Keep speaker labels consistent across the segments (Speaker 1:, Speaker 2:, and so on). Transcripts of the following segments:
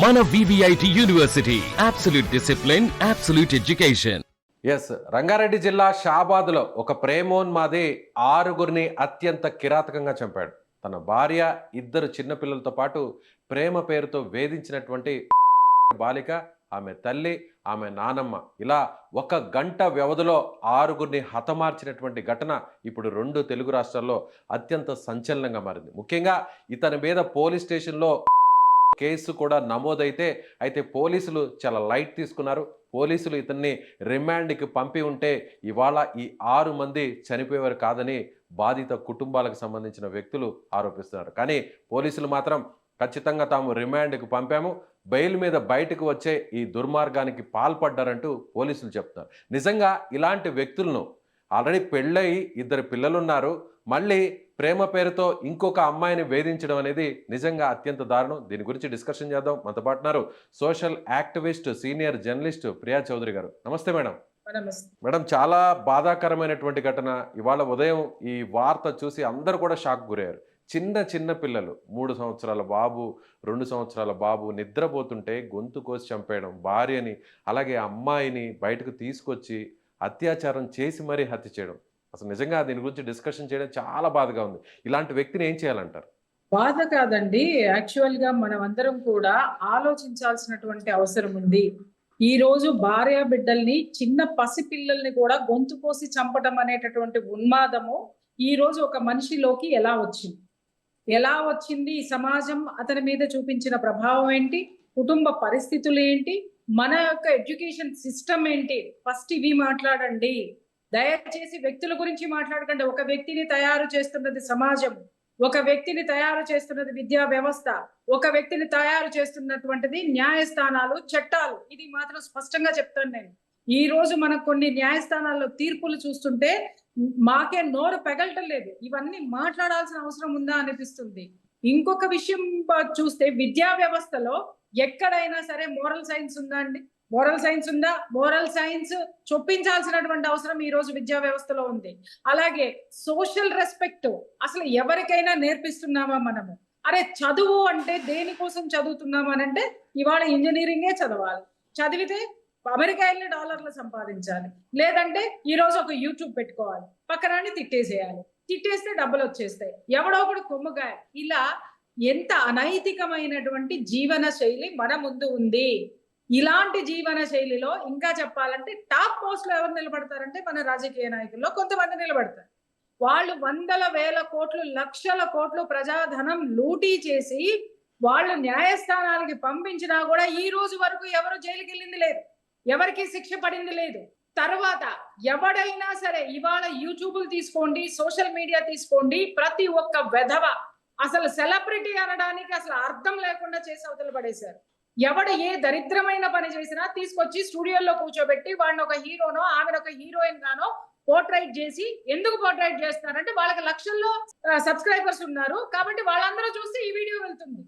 Speaker 1: మన VVIT university, absolute discipline, absolute education.
Speaker 2: Rangareddy జిల్లా షాబాద్లో ఒక ప్రేమోన్మాది 6గురిని అత్యంత కిరాతకంగా చంపాడు. తన భార్య, 2 చిన్నపిల్లలతో పాటు ప్రేమ పేరుతో వేధించినటువంటి బాలిక, ఆమె తల్లి, ఆమె నానమ్మ, ఇలా 1 గంట వ్యవధిలో 6గురిని హతమార్చినటువంటి ఘటన ఇప్పుడు 2 తెలుగు రాష్ట్రాల్లో అత్యంత సంచలనంగా మారింది. ముఖ్యంగా ఇతని మీద పోలీస్ స్టేషన్లో కేసు కూడా నమోదైతే పోలీసులు చాలా లైట్ తీసుకున్నారు. పోలీసులు ఇతన్ని రిమాండ్కి పంపి ఉంటే ఇవాళ ఈ 6 మంది చనిపోయేవారు కాదని బాధిత కుటుంబాలకు సంబంధించిన వ్యక్తులు ఆరోపిస్తున్నారు. కానీ పోలీసులు మాత్రం ఖచ్చితంగా తాము రిమాండ్కి పంపాము, బెయిల్ మీద బయటకు వచ్చే ఈ దుర్మార్గానికి పాల్పడ్డారంటూ పోలీసులు చెప్తున్నారు. నిజంగా ఇలాంటి వ్యక్తులను, ఆల్రెడీ పెళ్ళై 2 పిల్లలున్నారు, మళ్ళీ ప్రేమ పేరుతో ఇంకొక అమ్మాయిని వేధించడం అనేది నిజంగా అత్యంత దారుణం. దీని గురించి డిస్కషన్ చేద్దాం. మనతో పాటున్నారు social activist, senior journalist Priya Chaudhary గారు. నమస్తే మేడం. మేడం, చాలా బాధాకరమైనటువంటి ఘటన. ఇవాళ ఉదయం ఈ వార్త చూసి అందరూ కూడా షాక్ గురయ్యారు. చిన్న పిల్లలు, 3 సంవత్సరాల బాబు, 2 సంవత్సరాల బాబు నిద్రపోతుంటే గొంతు కోసి చంపేయడం, భార్యని అలాగే అమ్మాయిని బయటకు తీసుకొచ్చి అత్యాచారం చేసి మరీ హత్య చేయడం. అసలు నిజంగా దీని గురించి డిస్కషన్ చేయడం చాలా బాధగా ఉంది. ఇలాంటి వ్యక్తిని ఏం చేయాలంటారు?
Speaker 3: బాధ కాదండి, యాక్చువల్ గా మనం అందరం కూడా ఆలోచించాల్సినటువంటి అవసరం ఉంది. ఈ రోజు భార్య బిడ్డల్ని, చిన్న పసిపిల్లల్ని కూడా గొంతు కోసి చంపడం అనేటటువంటి ఉన్మాదము ఈ రోజు ఒక మనిషిలోకి ఎలా వచ్చింది? ఈ సమాజం అతని మీద చూపించిన ప్రభావం ఏంటి? కుటుంబ పరిస్థితులు ఏంటి? మన యొక్క ఎడ్యుకేషన్ సిస్టమ్ ఏంటి? ఫస్ట్ ఇవి మాట్లాడండి. దయచేసి వ్యక్తుల గురించి మాట్లాడకండి. ఒక వ్యక్తిని తయారు చేస్తున్నది సమాజం, ఒక వ్యక్తిని తయారు చేస్తున్నది విద్యా వ్యవస్థ, ఒక వ్యక్తిని తయారు చేస్తున్నటువంటిది న్యాయస్థానాలు, చట్టాలు. ఇది మాత్రం స్పష్టంగా చెప్తాను నేను. ఈ రోజు మనకు కొన్ని న్యాయస్థానాల్లో తీర్పులు చూస్తుంటే మాకే నోరు పెగలటం లేదు. ఇవన్నీ మాట్లాడాల్సిన అవసరం ఉందా అనిపిస్తుంది. ఇంకొక విషయం చూస్తే విద్యా వ్యవస్థలో ఎక్కడైనా సరే మోరల్ సైన్స్ ఉందా అండి? మోరల్ సైన్స్ చొప్పించాల్సినటువంటి అవసరం ఈ రోజు విద్యా వ్యవస్థలో ఉంది. అలాగే సోషల్ రెస్పెక్ట్ అసలు ఎవరికైనా నేర్పిస్తున్నామా మనము? అరే, చదువు అంటే దేనికోసం చదువుతున్నామా అంటే ఇవాళ ఇంజనీరింగే చదవాలి, చదివితే అమెరికా వెళ్ళి డాలర్లు సంపాదించాలి, లేదంటే ఈ రోజు ఒక యూట్యూబ్ పెట్టుకోవాలి, పక్కనాన్ని తిట్టేసేయాలి, తిట్టేస్తే డబ్బులు వచ్చేస్తాయి, ఎవడో ఒకడు కొమ్ముగాయ. ఇలా ఎంత అనైతికమైనటువంటి జీవన శైలి మన ముందు ఉంది. ఇలాంటి జీవన శైలిలో ఇంకా చెప్పాలంటే టాప్ పోస్ట్ లో ఎవరు నిలబడతారంటే మన రాజకీయ నాయకుల్లో కొంతమంది నిలబడతారు. వాళ్ళు వందల వేల కోట్లు, లక్షల కోట్లు ప్రజాధనం లూటీ చేసి వాళ్ళు న్యాయస్థానాలకి పంపించినా కూడా ఈ రోజు వరకు ఎవరు జైలుకి వెళ్ళింది లేదు, ఎవరికి శిక్ష పడింది లేదు. తర్వాత ఎవడైనా సరే ఇవాళ యూట్యూబ్లు తీసుకోండి, సోషల్ మీడియా తీసుకోండి, ప్రతి ఒక్క వెధవ అసలు సెలబ్రిటీ అనడానికి అసలు అర్థం లేకుండా చేసి అవతల పడేశారు. ఎవడు ఏ దరిద్రమైన పని చేసినా తీసుకొచ్చి స్టూడియోలో కూర్చోబెట్టి వాడిని ఒక హీరోనో ఆమెను ఒక హీరోయిన్ గానో పోర్ట్రైట్ చేసి, ఎందుకు పోర్ట్రైట్ చేస్తున్నారంటే వాళ్ళకి లక్షల్లో సబ్స్క్రైబర్స్ ఉన్నారు కాబట్టి వాళ్ళందరూ చూస్తే ఈ వీడియో వెళ్తుంది.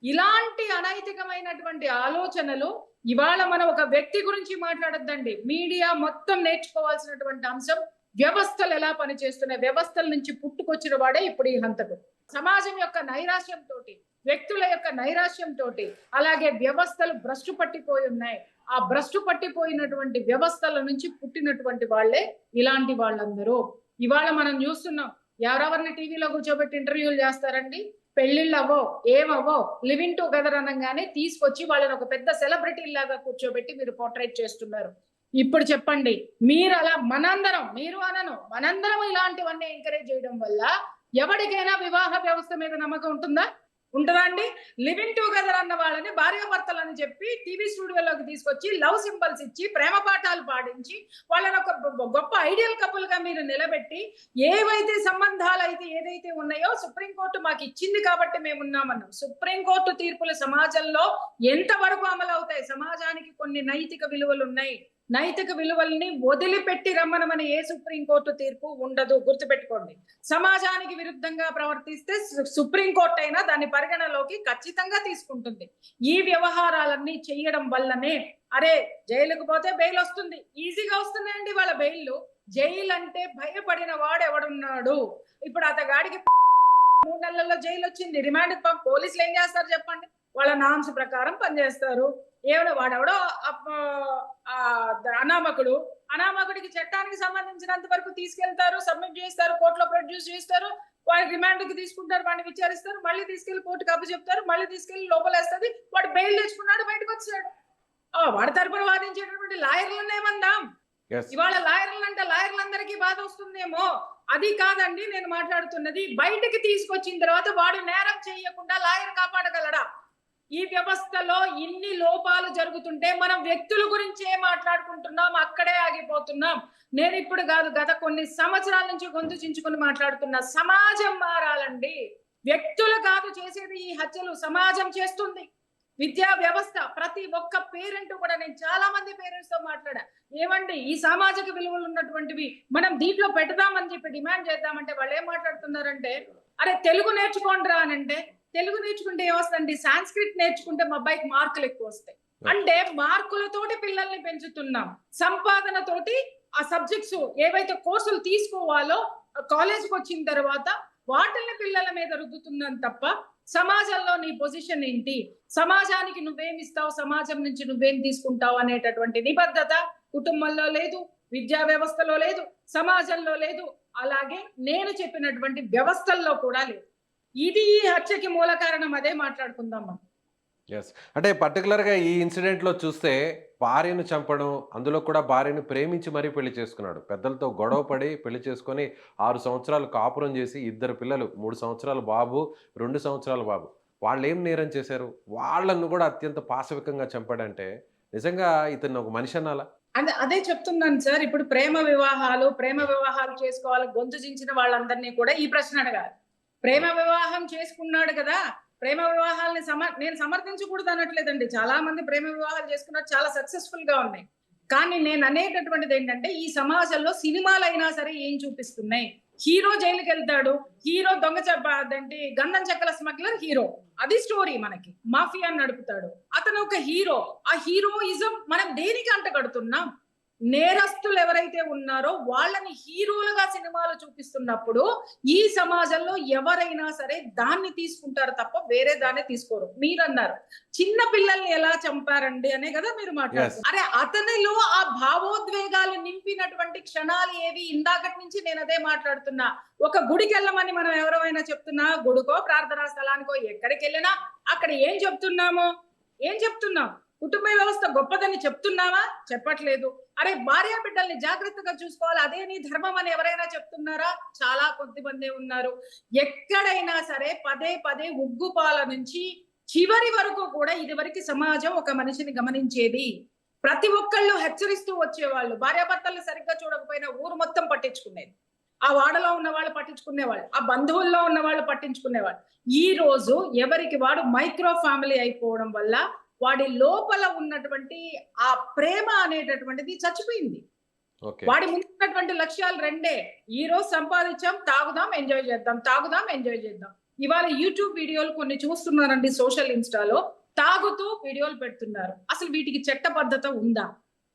Speaker 3: ఇలాంటి అనైతికమైనటువంటి ఆలోచనలు ఇవాళ మనం ఒక వ్యక్తి గురించి మాట్లాడొద్దండి. మీడియా మొత్తం నేర్చుకోవాల్సినటువంటి అంశం వ్యవస్థలు ఎలా పనిచేస్తున్నాయి. వ్యవస్థల నుంచి పుట్టుకొచ్చిన వాడే ఇప్పుడు ఈ హంతకుడు. సమాజం యొక్క నైరాశ్యంతో, వ్యక్తుల యొక్క నైరాశ్యంతో, అలాగే వ్యవస్థలు భ్రష్టు పట్టిపోయి ఉన్నాయి. ఆ భ్రష్టు పట్టిపోయినటువంటి వ్యవస్థల నుంచి పుట్టినటువంటి వాళ్లే ఇలాంటి వాళ్ళందరూ. ఇవాళ మనం చూస్తున్నాం, ఎవరెవరిని టీవీలో కూర్చోబెట్టి ఇంటర్వ్యూలు చేస్తారండి. పెళ్లిళ్ళు అవో ఏమవో లివింగ్ టుగెదర్ అనగానే తీసుకొచ్చి వాళ్ళని ఒక పెద్ద సెలబ్రిటీ లాగా కూర్చోబెట్టి మీరు పోర్ట్రేట్ చేస్తున్నారు. ఇప్పుడు చెప్పండి, మీరు అలా మనందరం ఇలాంటివన్నీ ఎంకరేజ్ చేయడం వల్ల ఎవరికైనా వివాహ వ్యవస్థ మీద నమ్మకం ఉంటుందా అండి? లివింగ్ టుగెదర్ అన్న వాళ్ళని భార్యాభర్తలని చెప్పి టీవీ స్టూడియోలోకి తీసుకొచ్చి లవ్ సింబల్స్ ఇచ్చి ప్రేమ పాఠాలు పాడించి వాళ్ళని ఒక గొప్ప ఐడియల్ కపుల్ గా మీరు నిలబెట్టి ఏవైతే సంబంధాలు అయితే ఏదైతే ఉన్నాయో సుప్రీంకోర్టు మాకు ఇచ్చింది కాబట్టి మేము ఉన్నామన్నాం. సుప్రీంకోర్టు తీర్పులు సమాజంలో ఎంతవరకు అమలు అవుతాయి? సమాజానికి కొన్ని నైతిక విలువలు ఉన్నాయి. నైతిక విలువల్ని వదిలిపెట్టి రమ్మనమని ఏ సుప్రీంకోర్టు తీర్పు ఉండదు, గుర్తుపెట్టుకోండి. సమాజానికి విరుద్ధంగా ప్రవర్తిస్తే సుప్రీంకోర్టు అయినా దాన్ని పరిగణలోకి ఖచ్చితంగా తీసుకుంటుంది. ఈ వ్యవహారాలన్నీ చేయడం వల్లనే అరే జైలుకు పోతే బెయిల్ వస్తుంది, ఈజీగా వస్తున్నాయండి వాళ్ళ బెయిల్లు. జైలు అంటే భయపడిన వాడు ఎవడున్నాడు? ఇప్పుడు అతగాడికి 3 నెలల్లో జైలు వచ్చింది, రిమాండ్ పోలీసులు ఏం చేస్తారు చెప్పండి? వాళ్ళ నామ్స్ ప్రకారం పనిచేస్తారు. ఏమైనా వాడెవడో అనామకుడికి చట్టానికి సంబంధించినంత వరకు తీసుకెళ్తారు, సబ్మిట్ చేస్తారు, కోర్టులో ప్రొడ్యూస్ చేస్తారు, వాడి రిమాండ్కి తీసుకుంటారు, వాడిని విచారిస్తారు, మళ్ళీ తీసుకెళ్లి కోర్టుకు అప్పచెప్తారు, మళ్ళీ తీసుకెళ్లి లోపలేస్తుంది, వాడు బెయిల్ తెచ్చుకున్నాడు, బయటకు వచ్చాడు. వాడి తరపున వాదించేటటువంటి లాయర్లను ఏమందాం? ఇవాళ లాయర్లందరికీ బాధ వస్తుందేమో. అది కాదండి నేను మాట్లాడుతున్నది. బయటకి తీసుకొచ్చిన తర్వాత వాడు నేరం చేయకుండా లాయర్ కాపాడగలడా? ఈ వ్యవస్థలో ఇన్ని లోపాలు జరుగుతుంటే మనం వ్యక్తుల గురించే మాట్లాడుకుంటున్నాం, అక్కడే ఆగిపోతున్నాం. నేను ఇప్పుడు కాదు, గత కొన్ని సంవత్సరాల నుంచి గొంతు చించుకుని మాట్లాడుతున్నా. సమాజం మారాలండి, వ్యక్తులు కాదు చేసేది ఈ హత్యలు, సమాజం చేస్తుంది. విద్యా వ్యవస్థ, ప్రతి ఒక్క పేరెంట్ కూడా, నేను చాలా మంది పేరెంట్స్ తో మాట్లాడా, ఏమండి ఈ సామాజిక విలువలు ఉన్నటువంటివి మనం దీంట్లో పెడదామని చెప్పి డిమాండ్ చేద్దామంటే వాళ్ళు ఏం మాట్లాడుతున్నారంటే, అరే తెలుగు నేర్చుకోండి రా అని అంటే, తెలుగు నేర్చుకుంటే ఏమొస్తుందండి, సాంస్క్రిట్ నేర్చుకుంటే మా అబ్బాయికి మార్కులు ఎక్కువ వస్తాయి. అంటే మార్కులతోటి పిల్లల్ని పెంచుతున్నాం, సంపాదనతోటి ఆ సబ్జెక్ట్స్ ఏవైతే కోర్సులు తీసుకోవాలో కాలేజ్కి వచ్చిన తర్వాత వాటిని పిల్లల మీద రుద్దుతున్నాం తప్ప సమాజంలో నీ పొజిషన్ ఏంటి, సమాజానికి నువ్వేమిస్తావు, సమాజం నుంచి నువ్వేం తీసుకుంటావు అనేటటువంటి నిబద్ధత కుటుంబంలో లేదు, విద్యా వ్యవస్థలో లేదు, సమాజంలో లేదు, అలాగే నేను చెప్పినటువంటి వ్యవస్థల్లో కూడా లేదు. ఇది ఈ హత్యకి మూల కారణం. అదే మాట్లాడుకుందాం మనం.
Speaker 2: ఎస్, అంటే పర్టికులర్గా ఈ ఇన్సిడెంట్లో చూస్తే భార్యను చంపడం, అందులో కూడా భార్యను ప్రేమించి మరీ పెళ్లి చేసుకున్నాడు. పెద్దలతో గొడవ పడి పెళ్లి చేసుకొని 6 సంవత్సరాలు కాపురం చేసి 2 పిల్లలు, 3 సంవత్సరాల బాబు, 2 సంవత్సరాల బాబు. వాళ్ళు ఏం నేరం చేశారు? వాళ్ళను కూడా అత్యంత పాశవికంగా చంపాడంటే నిజంగా ఇతను ఒక మనిషి అనాలా?
Speaker 3: అదే చెప్తున్నాను సార్. ఇప్పుడు ప్రేమ వివాహాలు చేసుకోవాలి గొంతు చించిన వాళ్ళందరినీ కూడా ఈ ప్రశ్న అడగాలి. ప్రేమ వివాహం చేసుకున్నాడు కదా, ప్రేమ వివాహాలని నేను సమర్థించకూడదు అనట్లేదండి. చాలా మంది ప్రేమ వివాహాలు చేసుకున్నారు, చాలా సక్సెస్ఫుల్ గా ఉన్నాయి. కానీ నేను అనేటటువంటిది ఏంటంటే, ఈ సమాజంలో సినిమాలైనా సరే ఏం చూపిస్తున్నాయి? హీరో జైలుకి వెళ్తాడు, హీరో గంధం చెక్కల స్మగ్లర్ హీరో, అది స్టోరీ. మనకి మాఫియా నడుపుతాడు, అతను ఒక హీరో. ఆ హీరోయిజం మనం దేనికి అంటగడుతున్నాం? నేరస్తులు ఎవరైతే ఉన్నారో వాళ్ళని హీరోలుగా సినిమాలు చూపిస్తున్నప్పుడు ఈ సమాజంలో ఎవరైనా సరే దాన్ని తీసుకుంటారు తప్ప వేరే దాన్ని తీసుకోరు. మీరన్నారు చిన్న పిల్లల్ని ఎలా చంపారండి అనే కదా మీరు మాట్లాడుతున్నారు. అరే అతనిలో ఆ భావోద్వేగాలు నింపినటువంటి క్షణాలు ఏవి? ఇందాకటి నుంచి నేను అదే మాట్లాడుతున్నా. ఒక గుడికి వెళ్ళమని మనం ఎవరైనా చెప్తున్నా, గుడికో ప్రార్థనా స్థలానికో ఎక్కడికి వెళ్ళినా అక్కడ ఏం చెప్తున్నాం? కుటుంబ వ్యవస్థ గొప్పదని చెప్తున్నావా? చెప్పట్లేదు. అరే భార్య బిడ్డల్ని జాగ్రత్తగా చూసుకోవాలి, అదే నీ ధర్మం అని ఎవరైనా చెప్తున్నారా? చాలా కొద్దిమంది ఉన్నారు. ఎక్కడైనా సరే పదే ఉగ్గుపాల నుంచి చివరి వరకు కూడా ఇదివరకు సమాజం ఒక మనిషిని గమనించేది. ప్రతి ఒక్కళ్ళు హెచ్చరిస్తూ వచ్చేవాళ్ళు. భార్యాభర్తల్ని సరిగ్గా చూడకపోయినా ఊరు మొత్తం పట్టించుకునేది. ఆ వాడలో ఉన్న వాళ్ళు పట్టించుకునేవాళ్ళు, ఆ బంధువుల్లో ఉన్న వాళ్ళు పట్టించుకునేవాళ్ళు. ఈ రోజు ఎవరికి వాడు మైక్రో ఫ్యామిలీ అయిపోవడం వల్ల వాడి లోపల ఉన్నటువంటి ఆ ప్రేమ అనేటటువంటిది చచ్చిపోయింది. వాడి ముందున్నటువంటి లక్ష్యాలు రెండే. ఈ రోజు సంపాదించాం, తాగుదాం ఎంజాయ్ చేద్దాం. ఇవాళ యూట్యూబ్ వీడియోలు కొన్ని చూస్తున్నారండి, సోషల్ ఇన్స్టాలో తాగుతూ వీడియోలు పెడుతున్నారు. అసలు వీటికి చట్టబద్ధత ఉందా?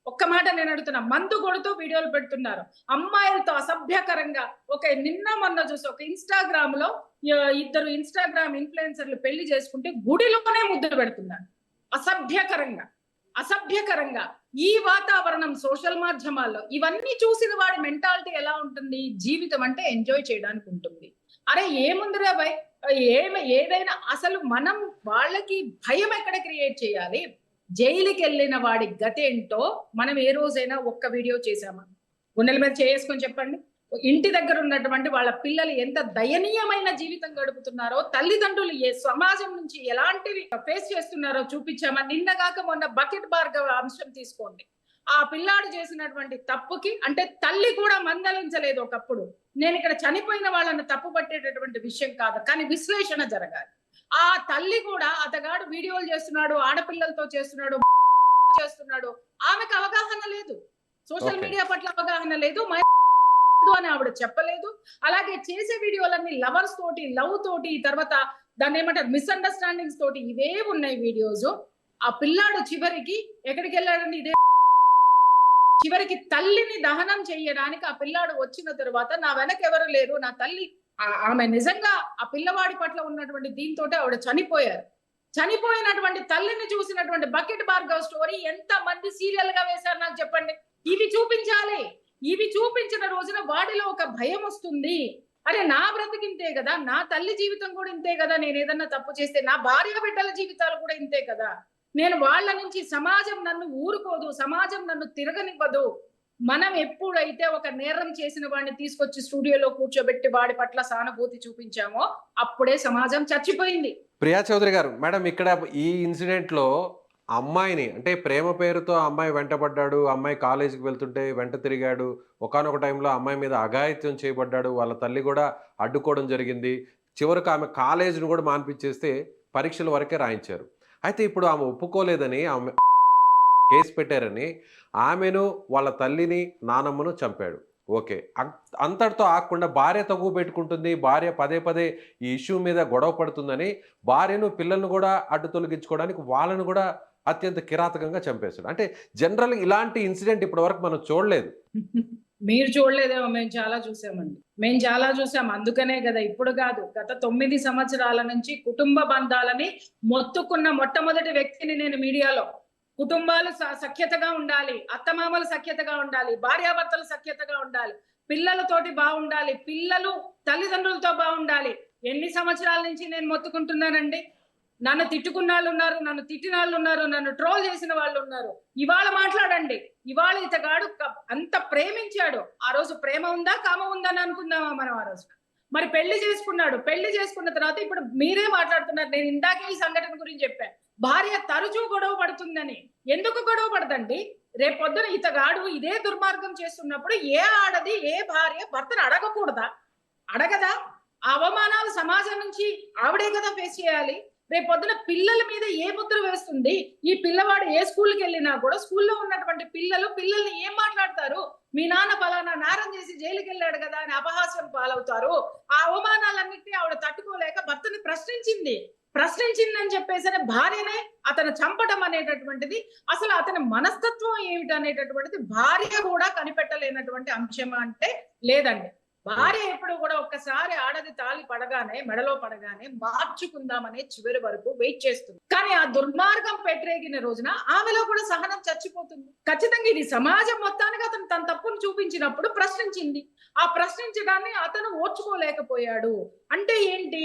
Speaker 3: ఒక్క మాట నేను అడుగుతున్నా. మందు కొడుతూ వీడియోలు పెడుతున్నారు, అమ్మాయిలతో అసభ్యకరంగా. నిన్న మొన్న చూసి ఒక ఇన్స్టాగ్రామ్ లో 2 ఇన్స్టాగ్రామ్ ఇన్ఫ్లుయెన్సర్లు పెళ్లి చేసుకుంటే గుడిలోనే ముద్దులు పెడుతున్నారు. అసభ్యకరంగా ఈ వాతావరణం సోషల్ మాధ్యమాల్లో ఇవన్నీ చూసిన వాడి మెంటాలిటీ ఎలా ఉంటుంది? జీవితం అంటే ఎంజాయ్ చేయడానికి ఉంటుంది. అరే ఏముందిరా భయ్, ఏదైనా అసలు మనం వాళ్ళకి భయం ఎక్కడ క్రియేట్ చేయాలి? జైలుకి వెళ్ళిన వాడి గతేంటో మనం ఏ రోజైనా ఒక్క వీడియో చేశామా? గుండెల మీద చేసుకొని చెప్పండి. ఇంటి దగ్గర ఉన్నటువంటి వాళ్ళ పిల్లలు ఎంత దయనీయమైన జీవితం గడుపుతున్నారో, తల్లిదండ్రులు ఏ సమాజం నుంచి ఎలాంటివి ఫేస్ చేస్తున్నారో చూపించామా? నిన్నగాక మొన్న బకెట్ భార్గవ అంశం తీసుకోండి. ఆ పిల్లాడు చేసినటువంటి తప్పుకి అంటే తల్లి కూడా మందలించలేదు ఒకప్పుడు. నేను ఇక్కడ చనిపోయిన వాళ్ళని తప్పు పట్టేటటువంటి విషయం కాదు, కానీ విశ్లేషణ జరగాలి. ఆ తల్లి కూడా అతగాడు వీడియోలు చేస్తున్నాడు, ఆడపిల్లలతో చేస్తున్నాడు, ఆమెకు అవగాహన లేదు, సోషల్ మీడియా పట్ల అవగాహన లేదు అని ఆవిడ చెప్పలేదు. అలాగే చేసే వీడియోలన్నీ లవర్స్ తోటి, లవ్ తోటి, తర్వాత దాన్ని ఏమంటారు మిస్అండర్స్టాండింగ్స్ తోటి ఇవే ఉన్నాయి వీడియోస్. ఆ పిల్లాడు చివరికి ఎక్కడికి వెళ్ళాడండి? ఇదే చివరికి తల్లిని దహనం చేయడానికి ఆ పిల్లాడు వచ్చిన తర్వాత నా వెనక ఎవరు లేరు, నా తల్లి, ఆమె నిజంగా ఆ పిల్లవాడి పట్ల ఉన్నటువంటి దీంతో ఆవిడ చనిపోయారు. చనిపోయినటువంటి తల్లిని చూసినటువంటి బకెట్ భార్గవ్ స్టోరీ ఎంత మంది సీరియల్ గా వేశారు నాకు చెప్పండి. ఇవి చూపించాలి. ఇవి చూపించిన రోజున వాడిలో ఒక భయం వస్తుంది. అరే నా బ్రతికింతే కదా, నా తల్లి జీవితం కూడా ఇంతే కదా, నేను ఏదన్నా తప్పు చేస్తే నా భార్య బిడ్డల జీవితాలు కూడా ఇంతే కదా, నేను వాళ్ళ నుంచి సమాజం నన్ను ఊరుకోదు, సమాజం నన్ను తిరగనివ్వదు. మనం ఎప్పుడైతే ఒక నేరం చేసిన వాడిని తీసుకొచ్చి స్టూడియోలో కూర్చోబెట్టి వాడి పట్ల సానుభూతి చూపించామో అప్పుడే సమాజం చచ్చిపోయింది.
Speaker 2: ప్రియా చౌదరి గారు, మేడం ఇక్కడ ఈ ఇన్సిడెంట్ లో అమ్మాయిని అంటే ప్రేమ పేరుతో అమ్మాయి వెంటబడ్డాడు, అమ్మాయి కాలేజీకి వెళ్తుంటే వెంట తిరిగాడు, ఒకానొక టైంలో అమ్మాయి మీద అఘాయిత్యం చేయబడ్డాడు, వాళ్ళ తల్లి కూడా అడ్డుకోవడం జరిగింది, చివరికి ఆమె కాలేజీని కూడా మాన్పించేస్తే పరీక్షల వరకే రాయించారు. అయితే ఇప్పుడు ఆమె ఒప్పుకోలేదని ఆమె కేసు పెట్టారని ఆమెను వాళ్ళ తల్లిని నానమ్మను చంపాడు. ఓకే, అంతటితో ఆగకుండా భార్య తగువ పెట్టుకుంటుంది, భార్య పదే పదే ఈ ఇష్యూ మీద గొడవ పడుతుందని భార్యను పిల్లలను కూడా అడ్డు తొలగించుకోవడానికి వాళ్ళను కూడా అత్యంత కిరాతకంగా చంపేశాడు. అంటే జనరల్ ఇలాంటి ఇన్సిడెంట్ ఇప్పటి వరకు మనం చూడలేదు.
Speaker 3: మీరు చూడలేదేమో, మేము చాలా చూసామండి, మేము చాలా చూసాం. అందుకనే కదా ఇప్పుడు కాదు, గత 9 సంవత్సరాల నుంచి కుటుంబ బంధాలని మొత్తుకున్న మొట్టమొదటి వ్యక్తిని నేను మీడియాలో. కుటుంబాలు సఖ్యతగా ఉండాలి, అత్తమామలు సఖ్యతగా ఉండాలి, భార్యాభర్తలు సఖ్యతగా ఉండాలి, పిల్లలతోటి బాగుండాలి, పిల్లలు తల్లిదండ్రులతో బాగుండాలి. ఎన్ని సంవత్సరాల నుంచి నేను మొత్తుకుంటున్నానండి. నన్ను తిట్టుకున్న వాళ్ళు ఉన్నారు, నన్ను తిట్టిన వాళ్ళు ఉన్నారు, నన్ను ట్రోల్ చేసిన వాళ్ళు ఉన్నారు. ఇవాళ మాట్లాడండి, ఇవాళ ఇతగాడు అంత ప్రేమించాడు. ఆ రోజు ప్రేమ ఉందా కామ ఉందా అని అనుకుందామా మనం ఆ రోజు? మరి పెళ్లి చేసుకున్నాడు, పెళ్లి చేసుకున్న తర్వాత ఇప్పుడు మీరే మాట్లాడుతున్నారు. నేను ఇందాకే ఈ సంఘటన గురించి చెప్పాను, భార్య తరచూ గొడవ పడుతుందని. ఎందుకు గొడవ పడదండి? రేపొద్దున ఇతగాడు ఇదే దుర్మార్గం చేస్తున్నప్పుడు ఏ ఆడది ఏ భార్య భర్తను అడగకూడదా? అడగదా? ఆ అవమానాలు సమాజం నుంచి ఆవిడే కదా ఫేస్ చేయాలి. రేపొద్దున పిల్లల మీద ఏ ముద్ర వేస్తుంది? ఈ పిల్లవాడు ఏ స్కూల్కి వెళ్ళినా కూడా స్కూల్లో ఉన్నటువంటి పిల్లల్ని ఏం మాట్లాడతారు? మీ నాన్న ఫలానా నేరం చేసి జైలుకి వెళ్ళాడు కదా అని అపహాస్యం పాలవుతారు. ఆ అవమానాలన్నింటినీ ఆవిడ తట్టుకోలేక భర్తని ప్రశ్నించిందని చెప్పేసి భార్యనే అతను చంపడం అనేటటువంటిది, అసలు అతని మనస్తత్వం ఏమిటి అనేటటువంటిది భార్య కూడా కనిపెట్టలేనటువంటి అంశం అంటే లేదండి. భార్య ఎప్పుడు కూడా ఒక్కసారి ఆడది తాళి పడగానే, మెడలో పడగానే మార్చుకుందామనే చివరి వరకు వెయిట్ చేస్తుంది. కానీ ఆ దుర్మార్గం పెట్టరేగిన రోజున ఆమెలో కూడా సహనం చచ్చిపోతుంది. ఖచ్చితంగా ఇది సమాజం మొత్తానికి అతను తన తప్పును చూపించినప్పుడు ప్రశ్నించింది. ఆ ప్రశ్నించడాన్ని అతను ఓర్చుకోలేకపోయాడు. అంటే ఏంటి?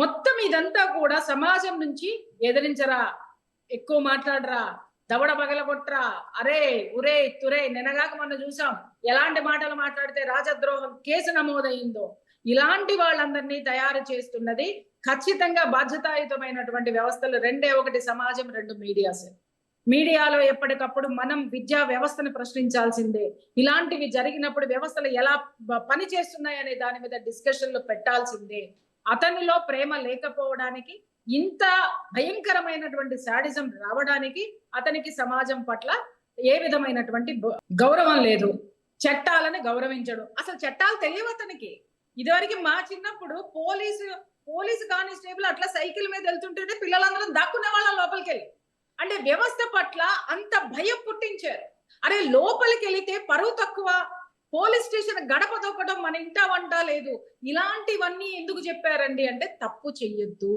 Speaker 3: మొత్తం ఇదంతా కూడా సమాజం నుంచి ఎదిరించరా, ఎక్కువ మాట్లాడరా, దవడ పగలగొట్రా, అరే ఉరే తురే, నినగాక మనం చూసాం ఎలాంటి మాటలు మాట్లాడితే రాజద్రోహం కేసు నమోదైందో. ఇలాంటి వాళ్ళందరినీ తయారు చేస్తున్నది ఖచ్చితంగా బాధ్యతాయుతమైనటువంటి వ్యవస్థలు రెండే, ఒకటి సమాజం, 2 మీడియాస్. మీడియాలో ఎప్పటికప్పుడు మనం విద్యా వ్యవస్థను ప్రశ్నించాల్సిందే. ఇలాంటివి జరిగినప్పుడు వ్యవస్థలు ఎలా పని చేస్తున్నాయి అనే దాని మీద డిస్కషన్లు పెట్టాల్సిందే. అతనిలో ప్రేమ లేకపోవడానికి, ఇంత భయంకరమైనటువంటి శాడిజం రావడానికి అతనికి సమాజం పట్ల ఏ విధమైనటువంటి గౌరవం లేదు. చట్టాలను గౌరవించడు. అసలు చట్టాలు తెలియవు అతనికి. ఇదివరకు మా చిన్నప్పుడు పోలీసు కానిస్టేబుల్ అట్లా సైకిల్ మీద వెళ్తుంటేనే పిల్లలందరం దాక్కునే వాళ్ళ లోపలికి వెళ్ళి. అంటే వ్యవస్థ పట్ల అంత భయం పుట్టించారు. అరే లోపలికి వెళితే పరువు తక్కువ, పోలీస్ స్టేషన్ గడప తొక్కడం మన ఇంట వంట లేదు. ఇలాంటివన్నీ ఎందుకు చెప్పారండి అంటే తప్పు చెయ్యొద్దు,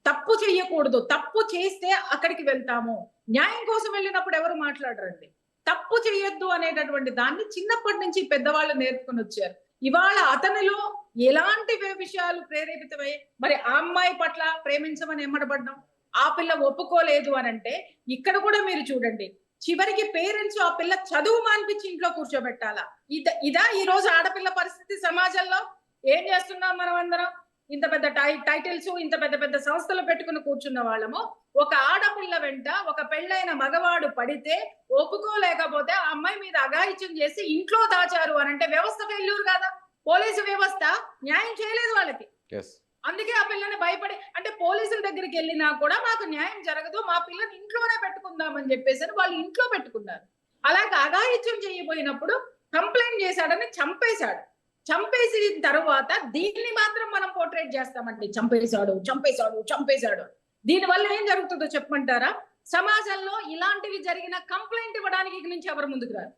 Speaker 3: తప్పు చెయ్యకూడదు. తప్పు చేస్తే అక్కడికి వెళ్తాము. న్యాయం కోసం వెళ్ళినప్పుడు ఎవరు మాట్లాడరండి. తప్పు చెయ్యొద్దు అనేటటువంటి దాన్ని చిన్నప్పటి నుంచి పెద్దవాళ్ళు నేర్పుకొని వచ్చారు. ఇవాళ అతనిలో ఎలాంటి విషయాలు ప్రేరేపితమై మరి ఆ అమ్మాయి పట్ల ప్రేమించమని ఎమ్మడబడ్డాం, ఆ పిల్ల ఒప్పుకోలేదు అని అంటే ఇక్కడ కూడా మీరు చూడండి, చివరికి పేరెంట్స్ ఆ పిల్ల చదువు మానిపించి ఇంట్లో కూర్చోబెట్టాలా? ఇదా ఈ రోజు ఆడపిల్ల పరిస్థితి సమాజంలో? ఏం చేస్తున్నాం మనం అందరం? ఇంత పెద్ద టైటిల్స్, ఇంత పెద్ద పెద్ద సంస్థలు పెట్టుకుని కూర్చున్న వాళ్ళము. ఒక ఆడపిల్ల వెంట ఒక పెళ్ళైన మగవాడు పడితే ఒప్పుకోలేకపోతే ఆ అమ్మాయి మీద అఘాయిత్యం చేసి ఇంట్లో దాచారు అని అంటే వ్యవస్థ ఫెయిల్యూర్ కదా? పోలీసు వ్యవస్థ న్యాయం చేయలేదు వాళ్ళకి. అందుకే ఆ పిల్లని భయపడి, అంటే పోలీసుల దగ్గరికి వెళ్ళినా కూడా మాకు న్యాయం జరగదు, మా పిల్లని ఇంట్లోనే పెట్టుకుందామని చెప్పేసి వాళ్ళు ఇంట్లో పెట్టుకున్నారు. అలాగే అఘాయిత్యం చేయబోయినప్పుడు కంప్లైంట్ చేశాడని చంపేశాడు. చంపేసిన తర్వాత దీన్ని మాత్రం మనం పోర్ట్రేట్ చేస్తామండి, చంపేశాడు. దీనివల్ల ఏం జరుగుతుందో చెప్పమంటారా? సమాజంలో ఇలాంటివి జరిగిన కంప్లైంట్ ఇవ్వడానికి ఇక నుంచి ఎవరు ముందుకు రారు.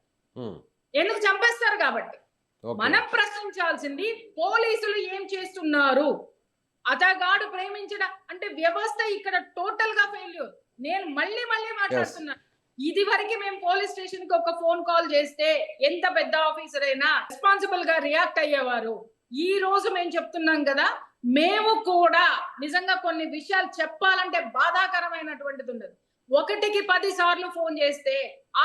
Speaker 3: ఎందుకు? చంపేస్తారు కాబట్టి. మనం ప్రశ్నించాల్సింది పోలీసులు ఏం చేస్తున్నారు, అతగాడు ప్రేమించడం అంటే వ్యవస్థ ఇక్కడ టోటల్ గా ఫెయిల్యూర్. నేను మళ్ళీ మాట్లాడుతున్నా. ఇది వరకు మేము పోలీస్ స్టేషన్ కి ఒక ఫోన్ కాల్ చేస్తే ఎంత పెద్ద ఆఫీసర్ అయినా రెస్పాన్సిబుల్ గా రియాక్ట్ అయ్యేవారు. ఈ రోజు మేము చెప్తున్నాం కదా, మేము కూడా నిజంగా కొన్ని విషయాలు చెప్పాలంటే బాధాకరమైనటువంటిది ఉండదు. 1కి 10 సార్లు ఫోన్ చేస్తే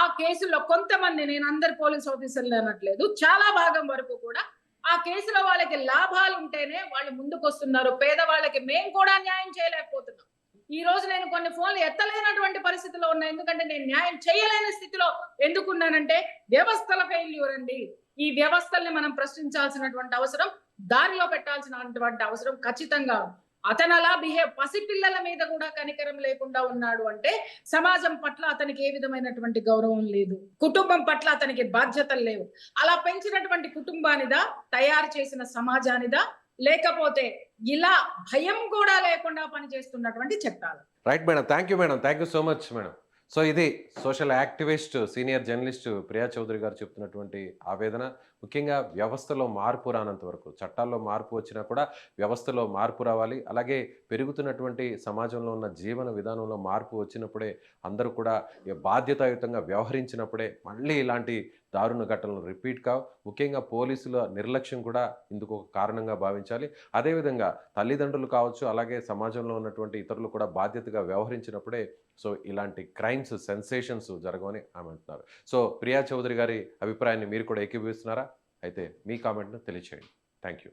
Speaker 3: ఆ కేసులో కొంతమంది, నేను అందరు పోలీస్ ఆఫీసర్లు అనట్లేదు, చాలా భాగం వరకు కూడా ఆ కేసులో వాళ్ళకి లాభాలు ఉంటేనే వాళ్ళు ముందుకు వస్తున్నారు. పేదవాళ్ళకి మేము కూడా న్యాయం చేయలేకపోతున్నాం. ఈ రోజు నేను కొన్ని ఫోన్లు ఎత్తలేనటువంటి పరిస్థితిలో ఉన్నా. ఎందుకంటే నేను న్యాయం చేయలేని స్థితిలో ఎందుకున్నానంటే వ్యవస్థల ఫెయిల్యూర్ అండి. ఈ వ్యవస్థల్ని మనం ప్రశ్నించాల్సినటువంటి అవసరం, దారిలో పెట్టాల్సినటువంటి అవసరం ఖచ్చితంగా. అతను అలా పసిపిల్లల మీద కూడా కనికరం లేకుండా ఉన్నాడు అంటే సమాజం పట్ల అతనికి ఏ విధమైనటువంటి గౌరవం లేదు, కుటుంబం పట్ల అతనికి బాధ్యతలు లేవు. అలా పెంచినటువంటి కుటుంబానిదా, తయారు చేసిన సమాజానిదా, లేకపోతే ఇలా భయం కూడా లేకుండా పనిచేస్తున్నటువంటి చట్టాలు.
Speaker 2: Right madam, thank you madam, thank you so much madam. So ఇది social activist, senior journalist Priya Chaudhary గారు చెప్తున్నటువంటి ఆవేదన. ముఖ్యంగా వ్యవస్థలో మార్పు రానంత వరకు, చట్టాల్లో మార్పు వచ్చినా కూడా వ్యవస్థలో మార్పు రావాలి. అలాగే పెరుగుతున్నటువంటి సమాజంలో ఉన్న జీవన విధానంలో మార్పు వచ్చినప్పుడే, అందరూ కూడా బాధ్యతాయుతంగా వ్యవహరించినప్పుడే మళ్ళీ ఇలాంటి దారుణ ఘటనలు రిపీట్ కావు. ముఖ్యంగా పోలీసుల నిర్లక్ష్యం కూడా ఇందుకు ఒక కారణంగా భావించాలి. అదేవిధంగా తల్లిదండ్రులు కావచ్చు, అలాగే సమాజంలో ఉన్నటువంటి ఇతరులు కూడా బాధ్యతగా వ్యవహరించినప్పుడే సో ఇలాంటి క్రైమ్స్, సెన్సేషన్స్ జరగవని ఆమె అంటున్నారు. సో ప్రియా చౌదరి గారి అభిప్రాయాన్ని మీరు కూడా ఏకీభవిస్తున్నారా? అయితే మీ కామెంట్ను తెలియచేయండి. Thank you.